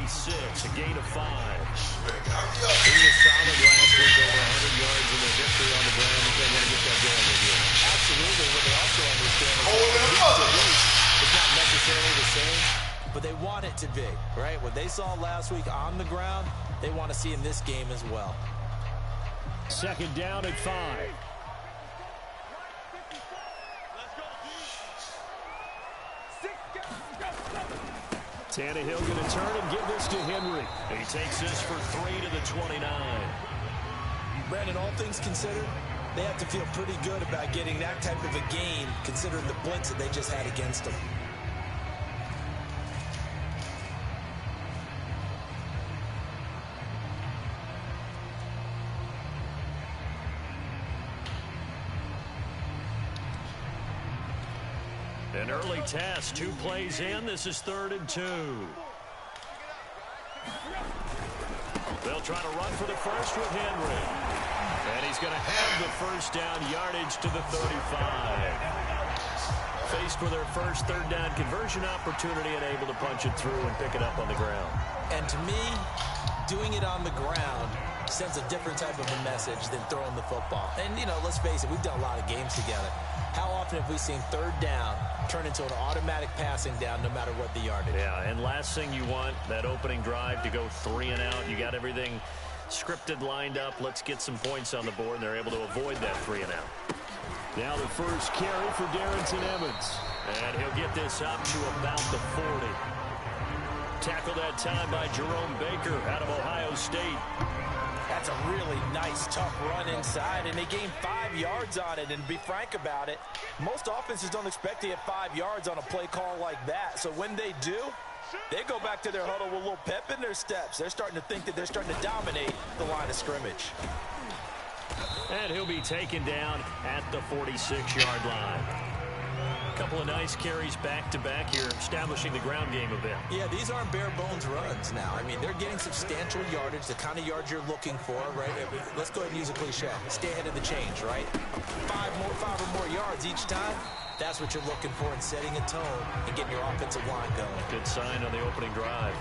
6, a gain of 5. He was solid last week, over 100 yards in their victory on the ground. They want to get that going again. Absolutely. What they also understand is it's not necessarily the same, but they want it to be, right? What they saw last week on the ground, they want to see in this game as well. Second down at 5. Tannehill going to turn and give this to Henry. He takes this for 3 to the 29. Brandon, all things considered, they have to feel pretty good about getting that type of a gain, considering the blitz that they just had against them. An early test, 2 plays in. This is 3rd and 2. They'll try to run for the first with Henry. And he's going to have the first down yardage to the 35. Faced with their first 3rd down conversion opportunity and able to punch it through and pick it up on the ground. And to me, doing it on the ground sends a different type of a message than throwing the football. And, you know, let's face it, we've done a lot of games together. How often have we seen 3rd down turn into an automatic passing down no matter what the yardage? Yeah, and last thing you want, that opening drive to go 3 and out. You got everything scripted, lined up. Let's get some points on the board, and they're able to avoid that 3 and out. Now the first carry for Darrington Evans. And he'll get this up to about the 40. Tackled that time by Jerome Baker out of Ohio State. That's a really nice, tough run inside, and they gained 5 yards on it. And to be frank about it, most offenses don't expect to get 5 yards on a play call like that. So when they do, they go back to their huddle with a little pep in their steps. They're starting to think that they're starting to dominate the line of scrimmage. And he'll be taken down at the 46-yard line. A couple of nice carries back-to-back here, establishing the ground game a bit. Yeah, these aren't bare-bones runs now. I mean, they're getting substantial yardage, the kind of yards you're looking for, right? Let's go ahead and use a cliche. Stay ahead of the change, right? 5 or more yards each time. That's what you're looking for in setting a tone and getting your offensive line going. Good sign on the opening drive.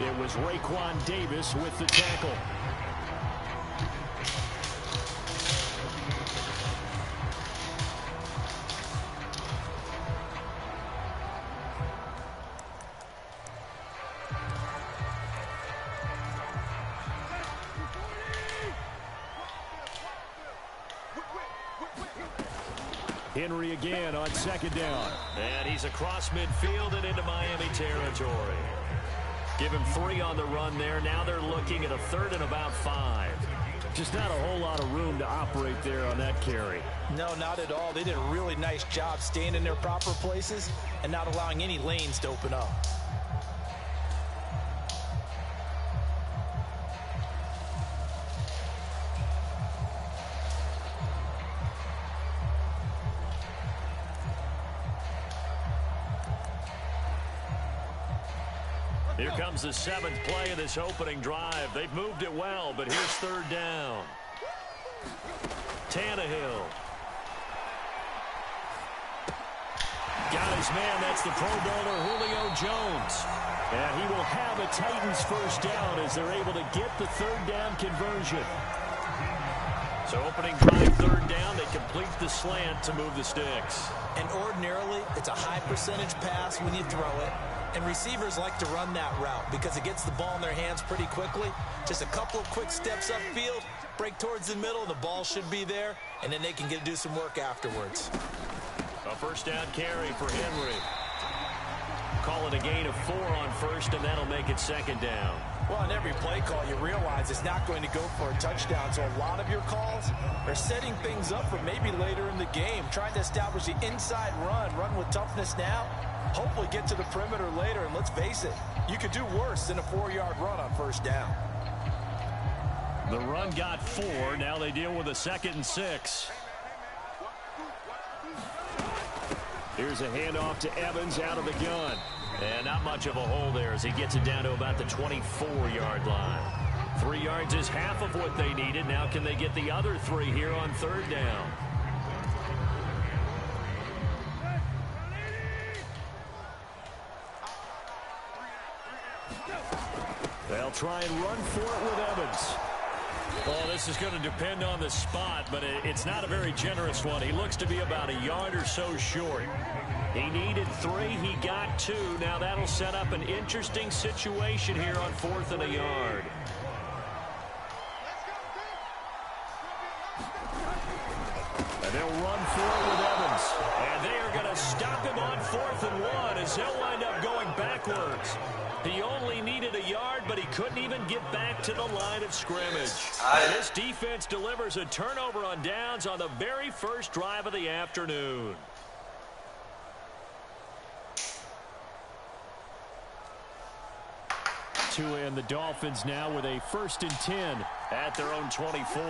It was Raekwon Davis with the tackle. Henry again on 2nd down. And he's across midfield and into Miami territory. Give him 3 on the run there. Now they're looking at a 3rd and about 5. Just not a whole lot of room to operate there on that carry. No, not at all. They did a really nice job staying in their proper places and not allowing any lanes to open up. Here comes the 7th play of this opening drive. They've moved it well, but here's 3rd down. Tannehill. Got his man. That's the Pro Bowler Julio Jones. And he will have a Titans first down as they're able to get the 3rd down conversion. So opening drive, 3rd down. They complete the slant to move the sticks. And ordinarily, it's a high percentage pass when you throw it. And receivers like to run that route because it gets the ball in their hands pretty quickly. Just a couple of quick steps upfield, break towards the middle, the ball should be there, and then they can do some work afterwards. A first down carry for Henry. Call it a gain of 4 on 1st, and that'll make it 2nd down. Well, in every play call, you realize it's not going to go for a touchdown. So a lot of your calls are setting things up for maybe later in the game, trying to establish the inside run with toughness now. Hopefully get to the perimeter later, and let's face it, you could do worse than a 4-yard run on 1st down. The run got 4. Now they deal with a 2nd and 6. Here's a handoff to Evans out of the gun. And not much of a hole there as he gets it down to about the 24-yard line. 3 yards is half of what they needed. Now can they get the other 3 here on 3rd down? They'll try and run for it with Evans. Well, this is going to depend on the spot, but it's not a very generous one. He looks to be about a yard or so short. He needed 3. He got 2. Now that'll set up an interesting situation here on 4th and a yard. And they'll run for it with Evans. And they are going to stop him on 4th and 1 as he'll wind up going backwards. He only needed a yard, but he couldn't even get back to the line of scrimmage. And this defense delivers a turnover on downs on the very first drive of the afternoon. And the Dolphins now with a 1st and 10 at their own 24.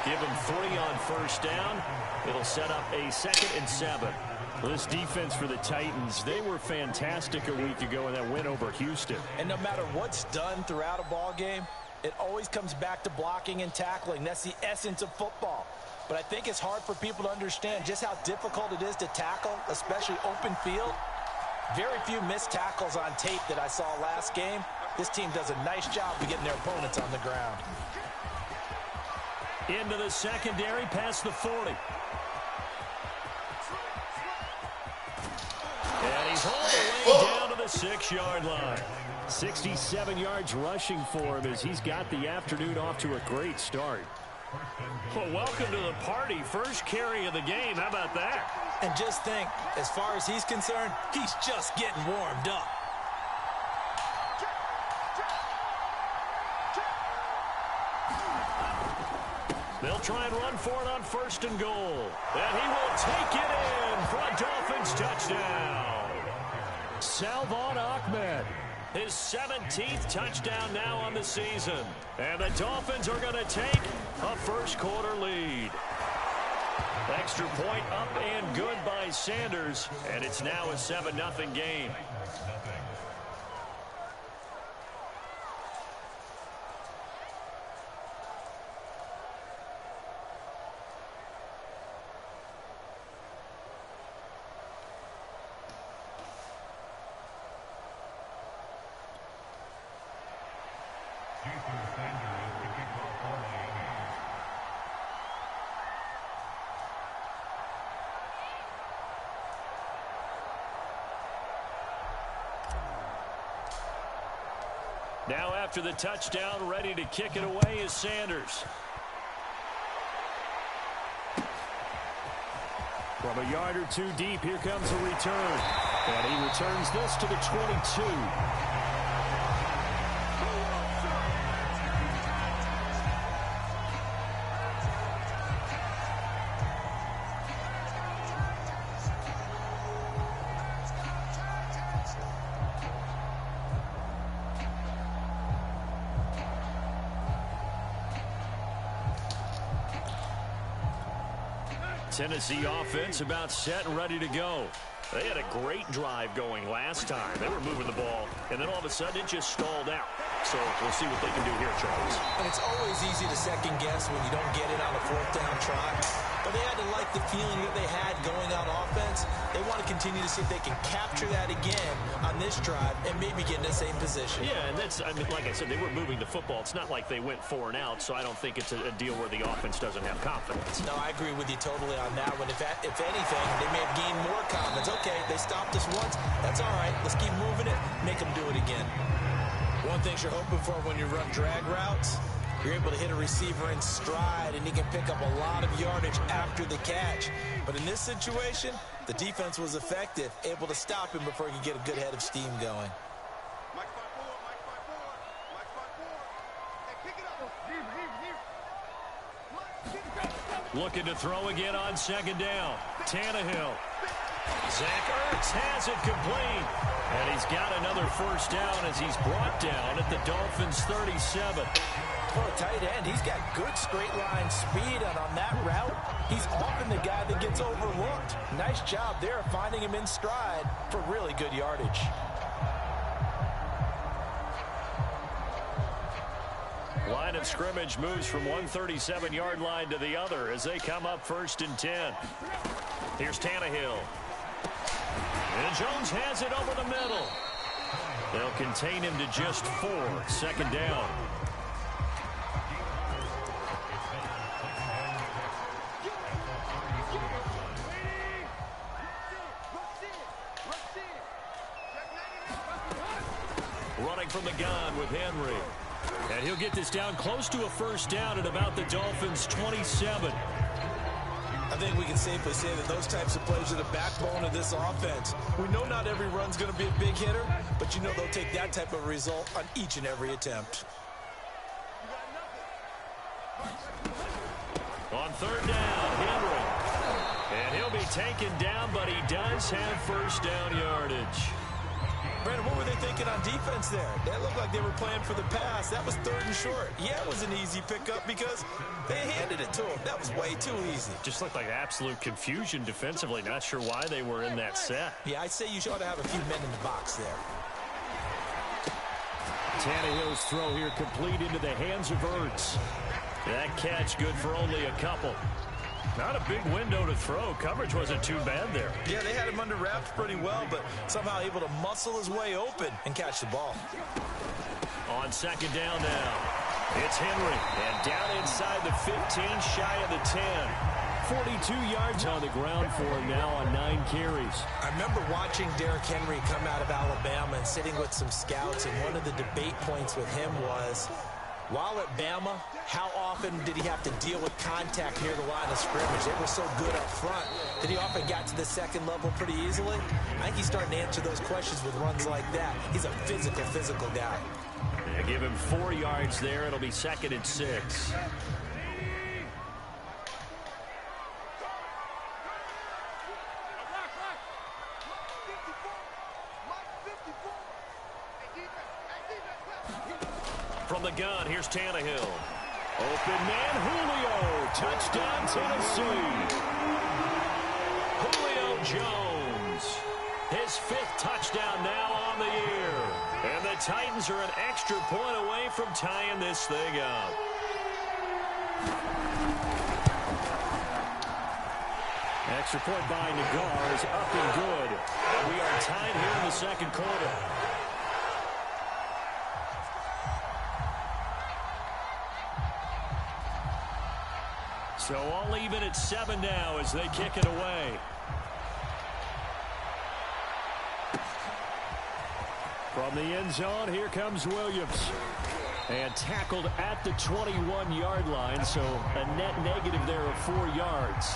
Give him 3 on 1st down. It'll set up a 2nd and 7. This defense for the Titans, they were fantastic a week ago in that win over Houston. And no matter what's done throughout a ball game, it always comes back to blocking and tackling. That's the essence of football. But I think it's hard for people to understand just how difficult it is to tackle, especially open field. Very few missed tackles on tape that I saw last game. This team does a nice job of getting their opponents on the ground. Into the secondary, past the 40. And he's hauled away down to the 6-yard line. 67 yards rushing for him as he's got the afternoon off to a great start. Well, welcome to the party. First carry of the game. How about that? And just think, as far as he's concerned, he's just getting warmed up. They'll try and run for it on 1st and goal. And he will take it in for a Dolphins touchdown. Salvon Ahmed, his 17th touchdown now on the season. And the Dolphins are going to take a first-quarter lead. Extra point up and good by Sanders. And it's now a 7-0 game. Now after the touchdown, ready to kick it away is Sanders. From a yard or 2 deep, here comes a return. And he returns this to the 22. Tennessee offense about set and ready to go. They had a great drive going last time. They were moving the ball, and then all of a sudden it just stalled out. So we'll see what they can do here, Charles. And it's always easy to second guess when you don't get it on a 4th down try. But they had to like the feeling that they had going on offense. They want to continue to see if they can capture that again on this drive and maybe get in the same position. Yeah, and that's, I mean, like I said, they were moving the football. It's not like they went 4 and out, so I don't think it's a deal where the offense doesn't have confidence. No, I agree with you totally on that one. If anything, they may have gained more confidence. Okay, they stopped us once. That's all right. Let's keep moving it. Make them do it again. One thing you're hoping for when you run drag routes, you're able to hit a receiver in stride, and he can pick up a lot of yardage after the catch. But in this situation, the defense was effective, able to stop him before he could get a good head of steam going. Looking to throw again on 2nd down. Tannehill. Zach Ertz has it complete. And he's got another 1st down as he's brought down at the Dolphins' 37. For a tight end, he's got good straight line speed, and on that route, he's often the guy that gets overlooked. Nice job there finding him in stride for really good yardage. Line of scrimmage moves from one 37-yard line to the other as they come up 1st and 10. Here's Tannehill. And Jones has it over the middle. They'll contain him to just 4. Second down. Running from the gun with Henry. And he'll get this down close to a first down at about the Dolphins' 27. I think we can safely say that those types of plays are the backbone of this offense. We know not every run's going to be a big hitter, but you know they'll take that type of result on each and every attempt. On third down, Henry. And he'll be taken down, but he does have first down yardage. Brandon, what were they thinking on defense there? That looked like they were playing for the pass. That was 3rd and short. Yeah, it was an easy pickup because they handed it to him. That was way too easy. Just looked like absolute confusion defensively. Not sure why they were in that set. Yeah, I'd say you ought to have a few men in the box there. Tannehill's throw here complete into the hands of Ertz. That catch good for only a couple. Not a big window to throw. Coverage wasn't too bad there. Yeah, they had him under wraps pretty well, but somehow able to muscle his way open and catch the ball. On second down now, it's Henry. And down inside the 15, shy of the 10. 42 yards on the ground for him now on 9 carries. I remember watching Derrick Henry come out of Alabama and sitting with some scouts, and one of the debate points with him was, while at Bama, how often did he have to deal with contact near the line of scrimmage? They were so good up front that he often got to the second level pretty easily. I think he's starting to answer those questions with runs like that. He's a physical guy. Yeah, give him 4 yards there. It'll be 2nd and 6. From the gun, here's Tannehill. Open man, Julio. Touchdown, Tennessee. Julio Jones. His 5th touchdown now on the year. And the Titans are an extra point away from tying this thing up. Extra point by Nagar is up and good. And we are tied here in the second quarter. So all even at 7 now as they kick it away. From the end zone, here comes Williams. And tackled at the 21-yard line, so a net negative there of 4 yards.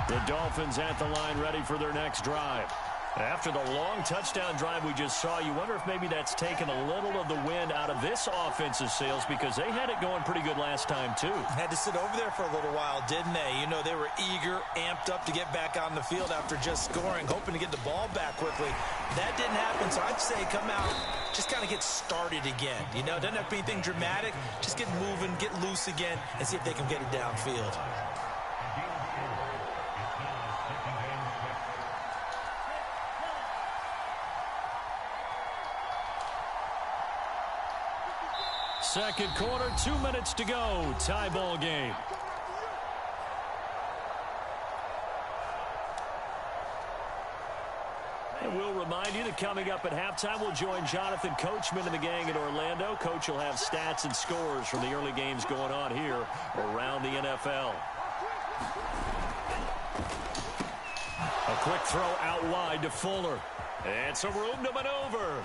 The Dolphins at the line ready for their next drive. After the long touchdown drive we just saw, you wonder if maybe that's taken a little of the wind out of this offensive sails, because they had it going pretty good last time too. Had to sit over there for a little while, didn't they? You know, they were eager, amped up to get back on the field after just scoring, hoping to get the ball back quickly. That didn't happen, so I'd say come out, just kind of get started again. You know, it doesn't have to be anything dramatic. Just get moving, get loose again, and see if they can get it downfield. Second quarter, 2 minutes to go. Tie ball game. And we'll remind you that coming up at halftime, we'll join Jonathan Coachman and the gang in Orlando. Coach will have stats and scores from the early games going on here around the NFL. A quick throw out wide to Fuller. And some room to maneuver.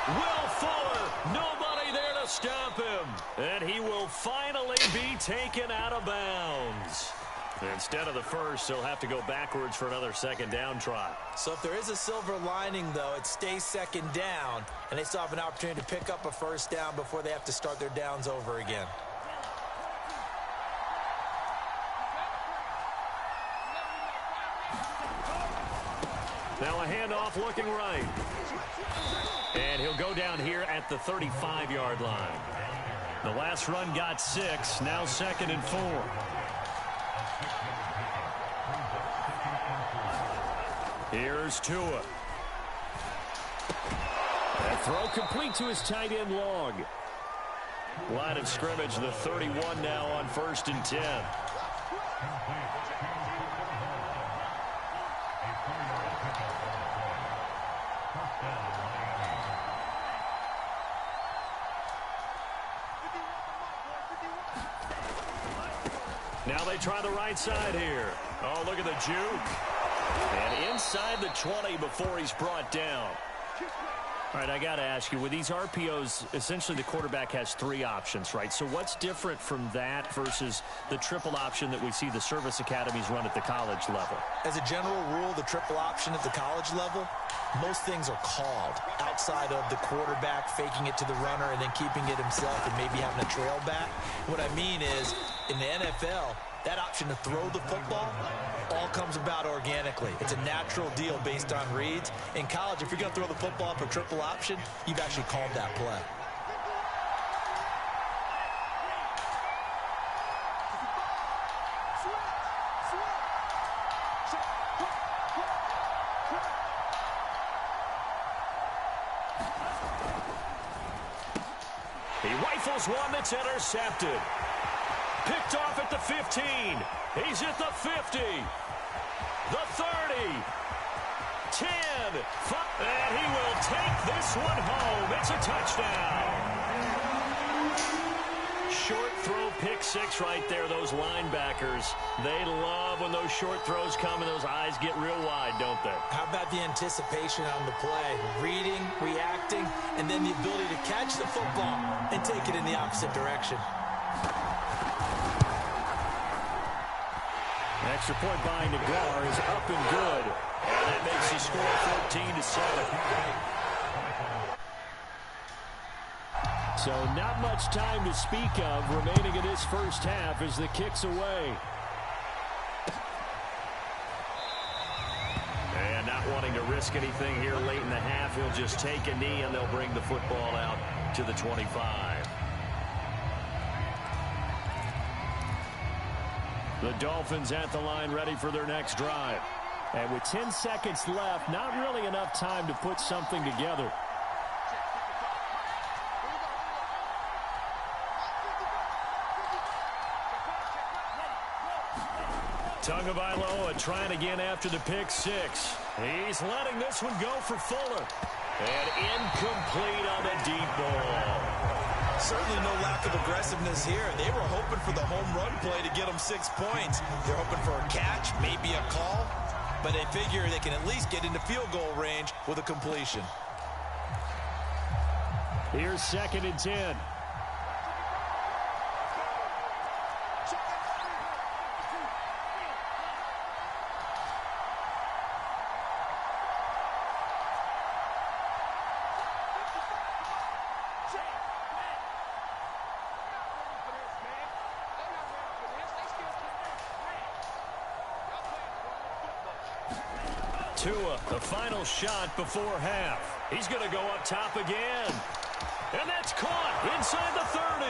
Will Fuller, nobody there to stop him. And he will finally be taken out of bounds. Instead of the first, he'll have to go backwards for another second down try. So if there is a silver lining, though, it stays second down, and they still have an opportunity to pick up a first down before they have to start their downs over again. Now a handoff looking right. And he'll go down here at the 35-yard line. The last run got 6, now 2nd and 4. Here's Tua. That throw complete to his tight end Long. Line of scrimmage, the 31 now on 1st and 10. Now they try the right side here. Oh, look at the juke. And inside the 20 before he's brought down. All right, I got to ask you, with these RPOs, essentially the quarterback has 3 options, right? So what's different from that versus the triple option that we see the service academies run at the college level? As a general rule, the triple option at the college level, most things are called outside of the quarterback faking it to the runner and then keeping it himself and maybe having a trail back. What I mean is, in the NFL, that option to throw the football all comes about organically. It's a natural deal based on reads. In college, if you're going to throw the football for triple option, you've actually called that play. He rifles one that's intercepted. Picked off at the 15. He's at the 50. The 30. 10. 5. And he will take this one home. It's a touchdown. Short throw, pick 6 right there. Those linebackers, they love when those short throws come and those eyes get real wide, don't they? How about the anticipation on the play? Reading, reacting, and then the ability to catch the football and take it in the opposite direction. Extra point by Nagar is up and good. And that makes the score 14-7. So not much time to speak of remaining in this first half as the kick's away. And not wanting to risk anything here late in the half, he'll just take a knee and they'll bring the football out to the 25. The Dolphins at the line ready for their next drive. And with 10 seconds left, not really enough time to put something together. Tagovailoa trying again after the pick 6. He's letting this one go for Fuller. And incomplete on the deep ball. Certainly no lack of aggressiveness here. They were hoping for the home run play to get them 6 points. They're hoping for a catch, maybe a call, but they figure they can at least get into field goal range with a completion. Here's 2nd and 10. Tua, the final shot before half. He's going to go up top again. And that's caught inside the 30.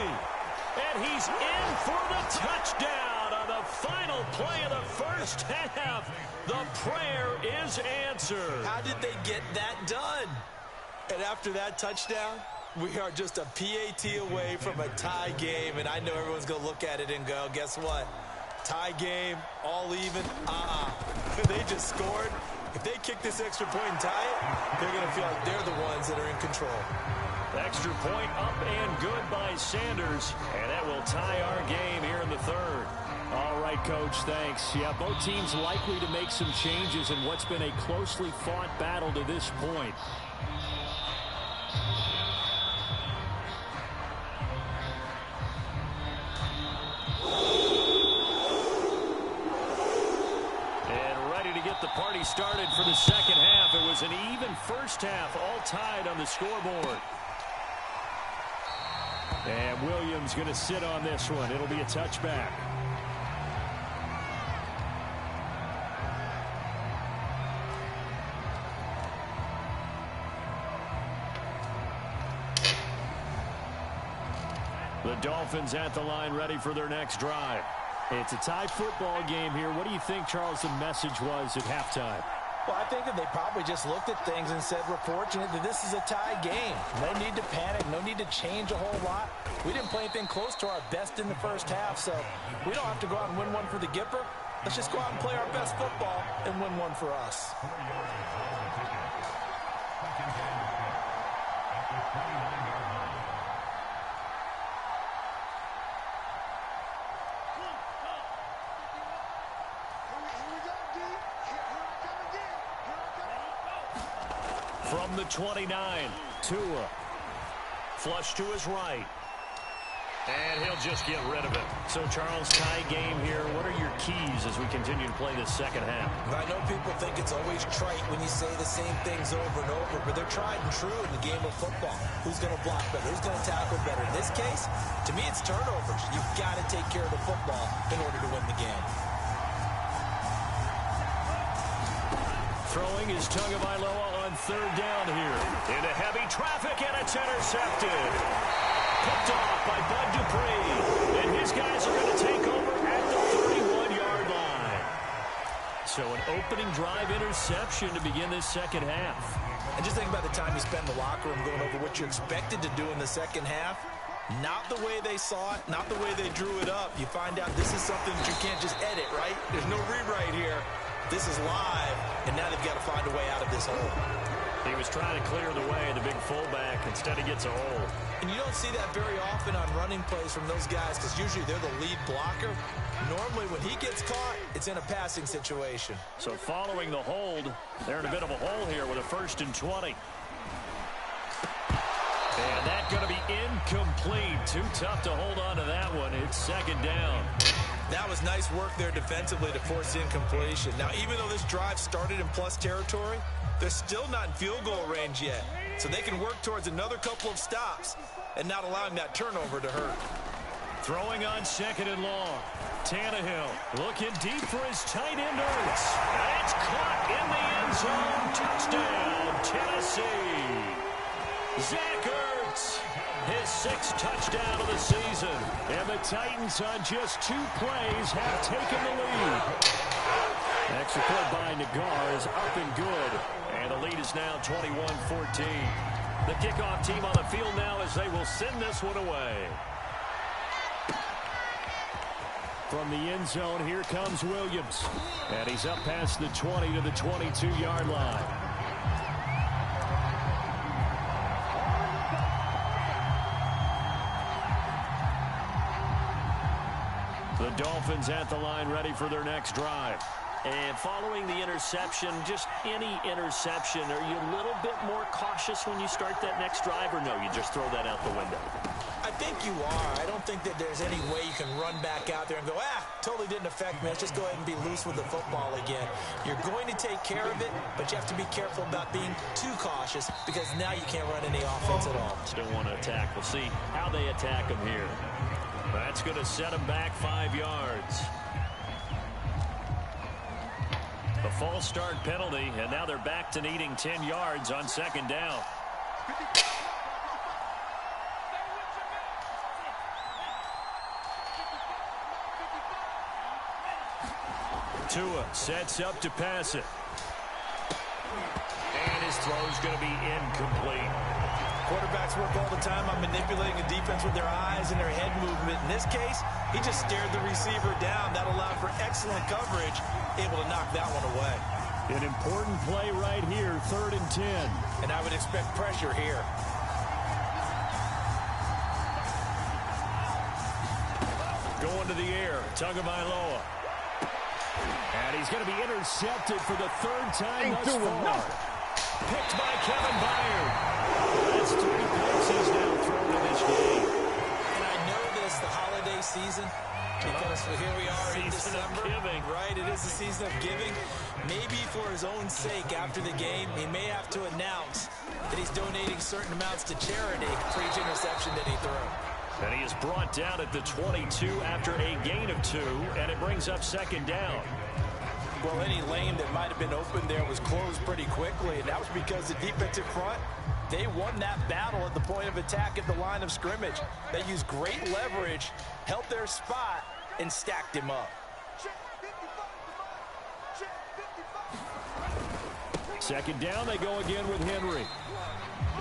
And he's in for the touchdown on the final play of the first half. The prayer is answered. How did they get that done? And after that touchdown, we are just a PAT away from a tie game. And I know everyone's going to look at it and go, guess what? Tie game, all even. They just scored. If they kick this extra point and tie it, they're going to feel like they're the ones that are in control. Extra point up and good by Sanders. And that will tie our game here in the 3rd. All right, Coach, thanks. Yeah, both teams likely to make some changes in what's been a closely fought battle to this point. The party started for the second half. It was an even first half, all tied on the scoreboard. And Williams going to sit on this one. It'll be a touchback. The Dolphins at the line ready for their next drive. It's a tie football game here. What do you think, Charles, the message was at halftime? Well, I think that they probably just looked at things and said, we're fortunate that this is a tie game. No need to panic. No need to change a whole lot. We didn't play anything close to our best in the first half, so we don't have to go out and win one for the Gipper. Let's just go out and play our best football and win one for us. From the 29, Tua. Flush to his right. And he'll just get rid of it. So, Charles, tie game here. What are your keys as we continue to play this second half? I know people think it's always trite when you say the same things over and over, but they're tried and true in the game of football. Who's going to block better? Who's going to tackle better? In this case, to me, it's turnovers. You've got to take care of the football in order to win the game. Throwing is Tagovailoa on third down here. Into heavy traffic, and it's intercepted. Picked off by Bud Dupree. And his guys are going to take over at the 31-yard line. So an opening drive interception to begin this second half. And just think about the time you spend in the locker room going over what you expected to do in the second half. Not the way they saw it, not the way they drew it up. You find out this is something that you can't just edit, right? There's no rewrite here. This is live, and now they've got to find a way out of this hole. He was trying to clear the way, the big fullback. Instead, he gets a hole. And you don't see that very often on running plays from those guys because usually they're the lead blocker. Normally, when he gets caught, it's in a passing situation. So following the hold, they're in a bit of a hole here with a 1st and 20. And that's going to be incomplete. Too tough to hold on to that one. It's second down. That was nice work there defensively to force incompletion. Now, even though this drive started in plus territory, they're still not in field goal range yet. So they can work towards another couple of stops and not allowing that turnover to hurt. Throwing on 2nd and long. Tannehill looking deep for his tight end Ertz. And it's caught in the end zone. Touchdown, Tennessee. Zach Ertz, his 6th touchdown of the season. And the Titans on just 2 plays have taken the lead. Extra point by Nagar is up and good. And the lead is now 21-14. The kickoff team on the field now as they will send this one away. From the end zone, here comes Williams. And he's up past the 20 to the 22-yard line. The Dolphins at the line ready for their next drive. And following the interception, just any interception, are you a little bit more cautious when you start that next drive, or no, you just throw that out the window? I think you are. I don't think that there's any way you can run back out there and go, totally didn't affect me. Let's just go ahead and be loose with the football again. You're going to take care of it, but you have to be careful about being too cautious because now you can't run any offense at all. Still want to attack. We'll see how they attack him here. That's going to set him back 5 yards. A false start penalty, and now they're back to needing 10 yards on 2nd down. Tua sets up to pass it. And his throw's going to be incomplete. Quarterbacks work all the time on manipulating the defense with their eyes and their head movement. In this case, he just stared the receiver down. That allowed for excellent coverage, able to knock that one away. An important play right here, 3rd and 10. And I would expect pressure here. Going to the air, Tagovailoa. And he's going to be intercepted for the 3rd time thus far. Picked by Kevin Byard. That's 3 picks he's now thrown in this game. And I know that it's the holiday season because here we are in December. Right, it is the season of giving. Maybe for his own sake after the game, he may have to announce that he's donating certain amounts to charity for each interception that he threw. And he is brought down at the 22 after a gain of 2, and it brings up 2nd down. Well, any lane that might have been open there was closed pretty quickly, and that was because the defensive front, they won that battle at the point of attack at the line of scrimmage. They used great leverage, held their spot, and stacked him up. Second down, they go again with Henry.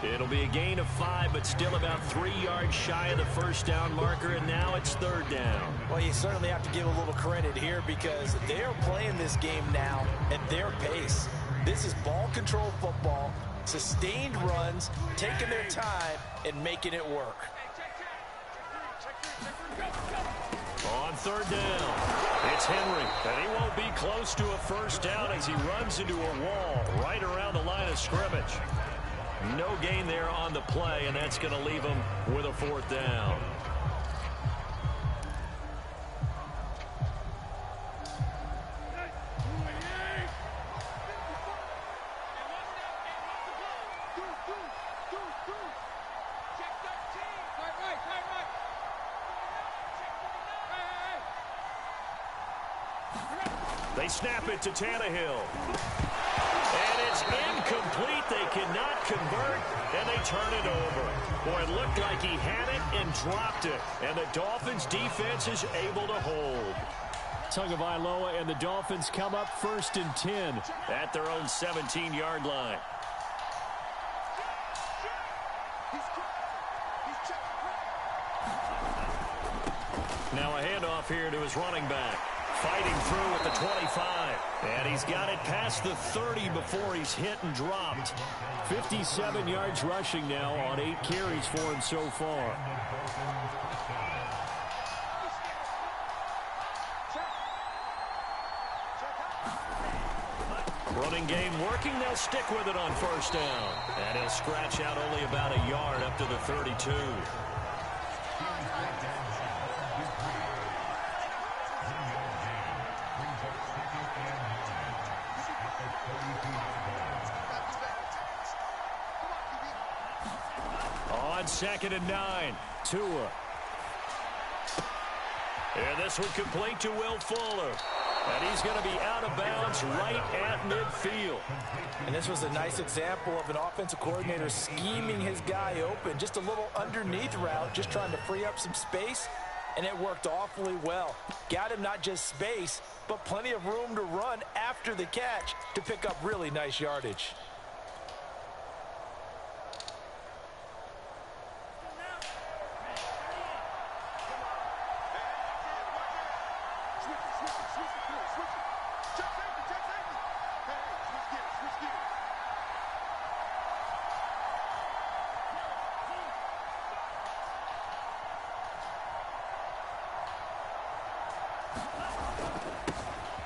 It'll be a gain of 5, but still about 3 yards shy of the first down marker, and now it's third down. Well, you certainly have to give a little credit here because they are playing this game now at their pace. This is ball control football, sustained runs, taking their time, and making it work. On third down, it's Henry, and he won't be close to a first down as he runs into a wall right around the line of scrimmage. No gain there on the play, and that's going to leave him with a fourth down. They snap it to Tannehill. And it's incomplete. They cannot convert, and they turn it over. Boy, it looked like he had it and dropped it. And the Dolphins' defense is able to hold. Tagovailoa and the Dolphins come up 1st and 10 at their own 17-yard line. Now a handoff here to his running back. Fighting through at the 25. And he's got it past the 30 before he's hit and dropped. 57 yards rushing now on 8 carries for him so far. Running game working. They'll stick with it on first down. And he'll scratch out only about a yard up to the 32. On 2nd and 9, Tua. And this one complete to Will Fuller. And he's going to be out of bounds right at midfield. And this was a nice example of an offensive coordinator scheming his guy open. Just a little underneath route, just trying to free up some space. And it worked awfully well. Got him not just space, but plenty of room to run after the catch to pick up really nice yardage.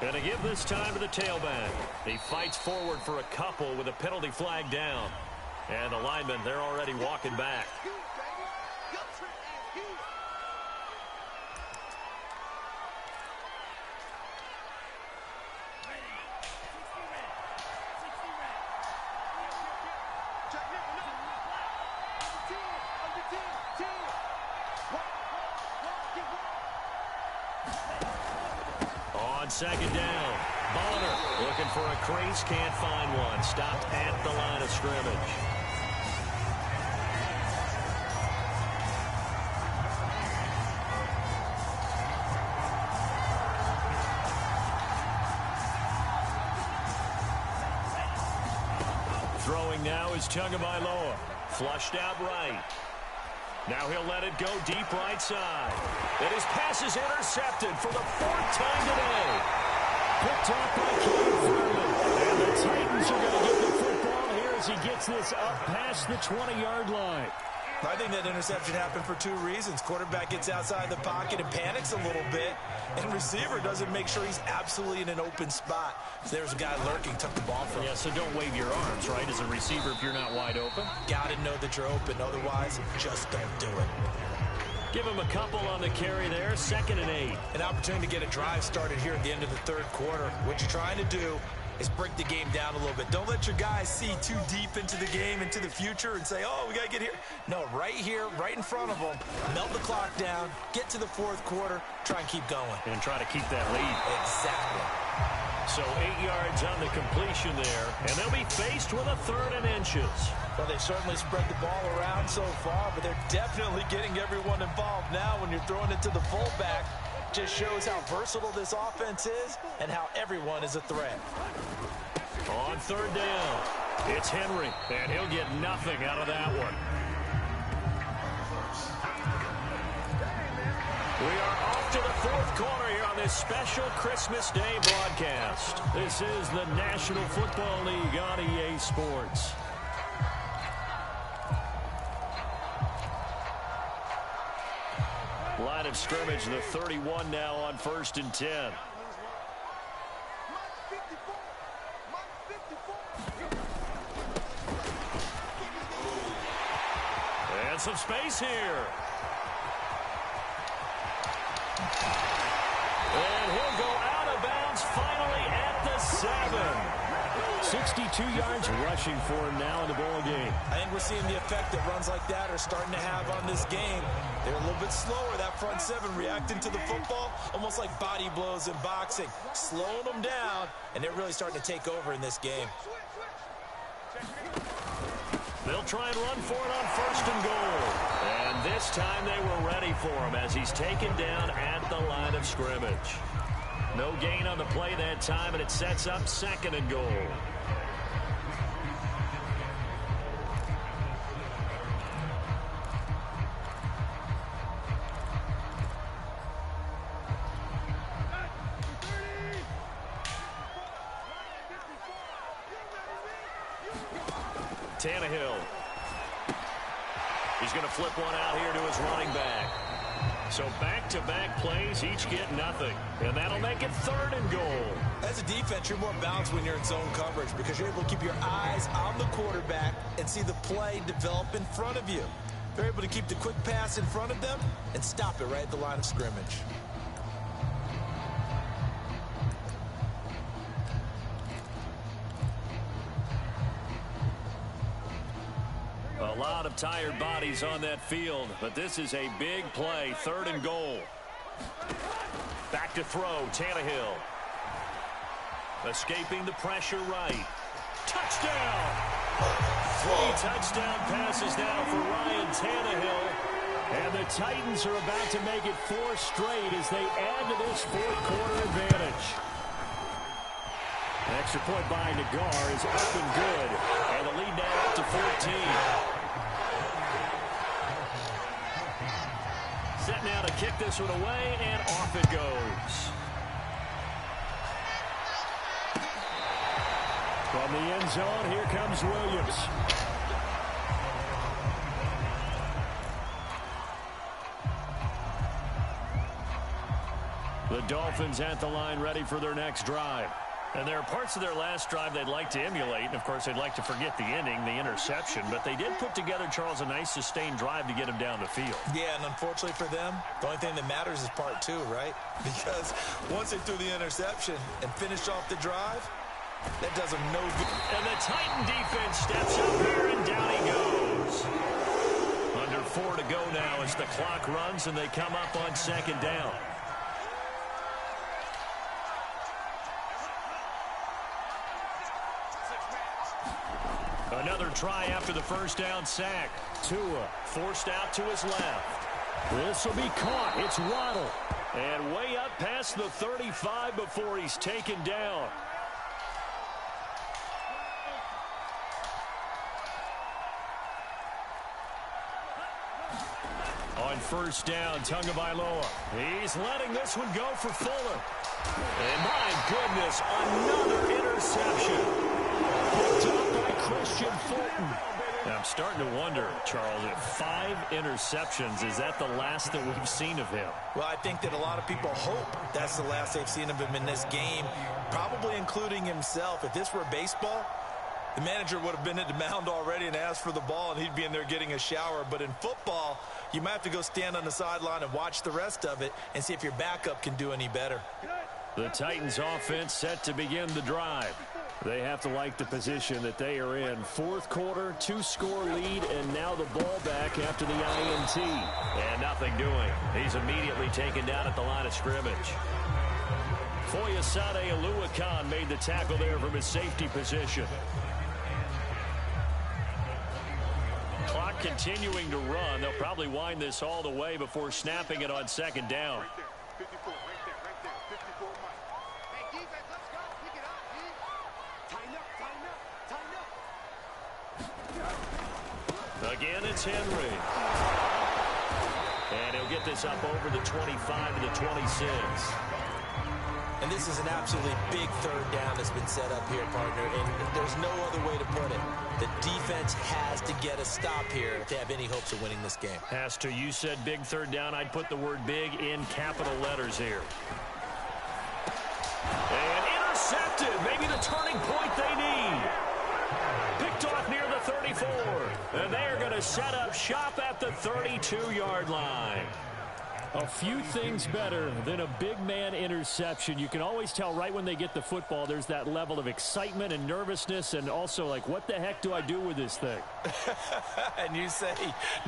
And to give this time to the tailback. He fights forward for a couple with a penalty flag down. And the linemen, they're already walking back. On 2nd down, Bonner looking for a crease, can't find one. Stopped at the line of scrimmage. Throwing now is Tagovailoa. Flushed out right. Now he'll let it go deep right side. And his pass is intercepted for the 4th time today. Picked off by Cam Fairman. And the Titans are going to get the football here as he gets this up past the 20-yard line. I think that interception happened for 2 reasons. Quarterback gets outside the pocket and panics a little bit, and receiver doesn't make sure he's absolutely in an open spot. So there's a guy lurking, took the ball from him. Yeah, so don't wave your arms, right, as a receiver if you're not wide open. Got to know that you're open. Otherwise, just don't do it. Give him a couple on the carry there. 2nd and 8. An opportunity to get a drive started here at the end of the 3rd quarter. What you're trying to do is break the game down a little bit. Don't let your guys see too deep into the game, into the future, and say, oh, we got to get here. No, right here, right in front of them, melt the clock down, get to the 4th quarter, try and keep going. And try to keep that lead. Exactly. So 8 yards on the completion there, and they'll be faced with a 3rd and inches. Well, they certainly spread the ball around so far, but they're definitely getting everyone involved now when you're throwing it to the fullback. just shows how versatile this offense is and how everyone is a threat. On third down, it's Henry, and he'll get nothing out of that one. We are off to the fourth quarter here on this special Christmas Day broadcast. This is the National Football League on EA Sports. Line of scrimmage, the 31 now on 1st and 10. And some space here. And he'll go out of bounds finally at the 7. 62 yards rushing for him now in the ball game. I think we're seeing the effect that runs like that are starting to have on this game. They're a little bit slower, that front 7, reacting to the football, almost like body blows in boxing, slowing them down, and they're really starting to take over in this game. They'll try and run for it on 1st and goal. And this time they were ready for him as he's taken down at the line of scrimmage. No gain on the play that time, and it sets up 2nd and goal. Tannehill. He's going to flip one out here to his running back. So back-to-back plays, each get nothing. And that'll make it 3rd and goal. As a defense, you're more balanced when you're in zone coverage because you're able to keep your eyes on the quarterback and see the play develop in front of you. They're able to keep the quick pass in front of them and stop it right at the line of scrimmage. A lot of tired bodies on that field, but this is a big play, 3rd and goal. Back to throw, Tannehill. Escaping the pressure right. Touchdown! 3 touchdown passes now for Ryan Tannehill. And the Titans are about to make it 4 straight as they add to this 4th quarter advantage. An extra point by Nagar is up and good. And the lead now up to 14. Set now to kick this one away, and off it goes. From the end zone, here comes Williams. The Dolphins at the line, ready for their next drive. And there are parts of their last drive they'd like to emulate. And, of course, they'd like to forget the ending, the interception. But they did put together, Charles, a nice sustained drive to get him down the field. Yeah, and unfortunately for them, the only thing that matters is part 2, right? Because once they threw the interception and finished off the drive, that does them no good. And the Titan defense steps up here, and down he goes. Under 4 to go now as the clock runs, and they come up on 2nd down. Another try after the 1st down sack. Tua forced out to his left. This will be caught. It's Waddle. And way up past the 35 before he's taken down. On 1st down, Tagovailoa. He's letting this one go for Fuller. And my goodness, another interception. Picked up by Christian Fulton. Now, I'm starting to wonder, Charles, if 5 interceptions, is that the last that we've seen of him? Well, I think that a lot of people hope that's the last they've seen of him in this game, probably including himself. If this were baseball, the manager would have been at the mound already and asked for the ball, and he'd be in there getting a shower. But in football, you might have to go stand on the sideline and watch the rest of it and see if your backup can do any better. The Titans offense set to begin the drive. They have to like the position that they are in. 4th quarter, 2-score lead, and now the ball back after the INT. And nothing doing. He's immediately taken down at the line of scrimmage. Foyesade Oluwakan made the tackle there from his safety position. Clock continuing to run. They'll probably wind this all the way before snapping it on 2nd down. it's Henry. And he'll get this up over the 25 to the 26. And this is an absolutely big third down that's been set up here, partner, and there's no other way to put it. The defense has to get a stop here if they have any hopes of winning this game. Has to. You said big third down. I'd put the word big in capital letters here. And intercepted. Maybe the turning point they need. Picked off near the 34. And they are going to set up shop at the 32-yard line. A few things better than a big man interception. You can always tell right when they get the football, there's that level of excitement and nervousness and also like, what the heck do I do with this thing? And you say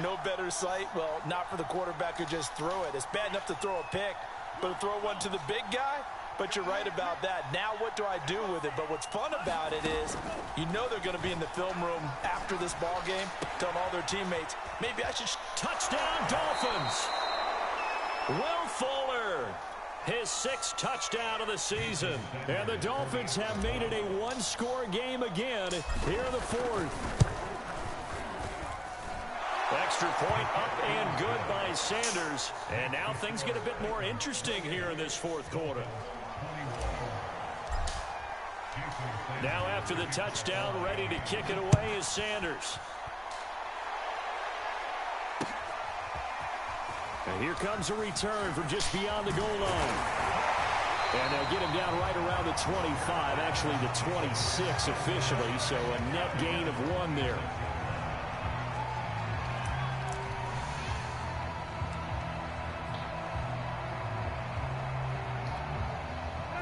no better sight? Well, not for the quarterback who just threw it. It's bad enough to throw a pick, but to throw one to the big guy? But you're right about that. Now what do I do with it? But what's fun about it is you know they're going to be in the film room after this ball game telling all their teammates, maybe I should... Touchdown, Dolphins! Will Fuller, his 6th touchdown of the season. And the Dolphins have made it a one-score game again here in the 4th. Extra point up and good by Sanders. And now things get a bit more interesting here in this 4th quarter. Now after the touchdown, ready to kick it away is Sanders. And here comes a return from just beyond the goal line. And they'll get him down right around the 25, actually the 26 officially, so a net gain of 1 there.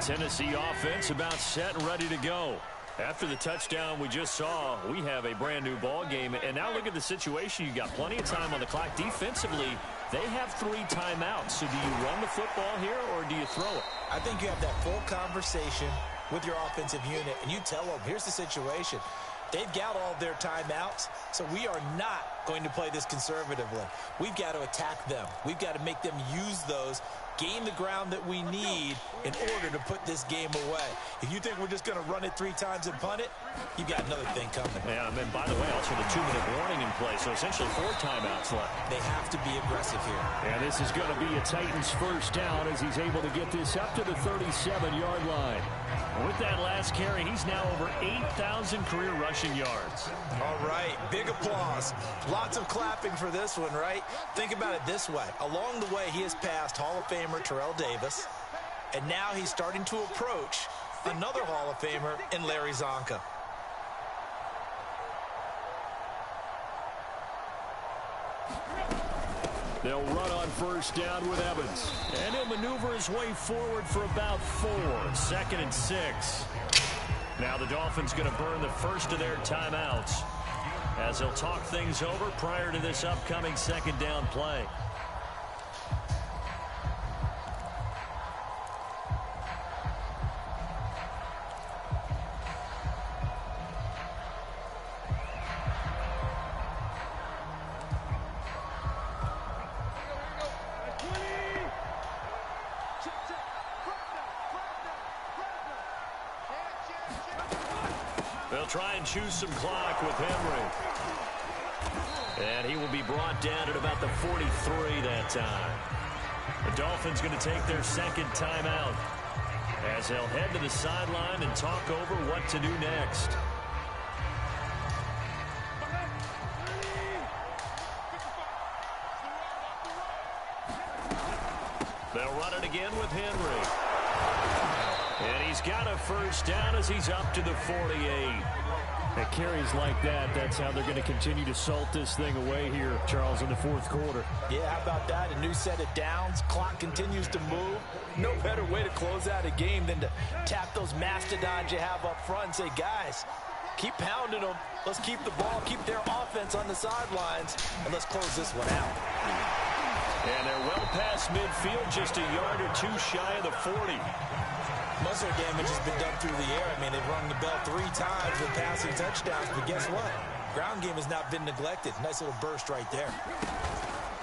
Tennessee offense about set and ready to go. After the touchdown we just saw, we have a brand new ball game. And now look at the situation. You got plenty of time on the clock. Defensively, they have 3 timeouts. So do you run the football here or do you throw it? I think you have that full conversation with your offensive unit, and you tell them, here's the situation. They've got all of their timeouts, so we are not going to play this conservatively. We've got to attack them. We've got to make them use those, gain the ground that we need in order to put this game away. If you think we're just going to run it 3 times and punt it, you've got another thing coming. Yeah, and then, by the way, also the 2-minute warning in play, so essentially 4 timeouts left. They have to be aggressive here. And this is going to be a Titans first down as he's able to get this up to the 37-yard line. And with that last carry, he's now over 8,000 career rushing yards. All right, big applause. Lots of clapping for this one, right? Think about it this way. Along the way, he has passed Hall of Famer Terrell Davis, and now he's starting to approach another Hall of Famer in Larry Zonka. They'll run on first down with Evans. And he'll maneuver his way forward for about 4. 2nd and 6. Now the Dolphins going to burn the first of their timeouts as they'll talk things over prior to this upcoming 2nd down play. They'll try and choose some clock with Henry. And he will be brought down at about the 43 that time. The Dolphins going to take their 2nd timeout as they'll head to the sideline and talk over what to do next. They'll run it again with Henry. And he's got a first down as he's up to the 48. At carries like that, that's how they're going to continue to salt this thing away here, Charles, in the 4th quarter. Yeah, how about that? A new set of downs. Clock continues to move. No better way to close out a game than to tap those mastodons you have up front and say, guys, keep pounding them. Let's keep the ball, keep their offense on the sidelines, and let's close this one out. And they're well past midfield, just a yard or 2 shy of the 40. Most of their damage has been done through the air. I mean, they've rung the bell 3 times with passing touchdowns, but guess what? Ground game has not been neglected. Nice little burst right there.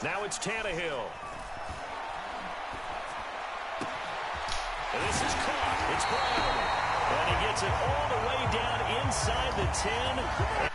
Now it's Tannehill. And this is caught. It's Brown. And he gets it all the way down inside the 10.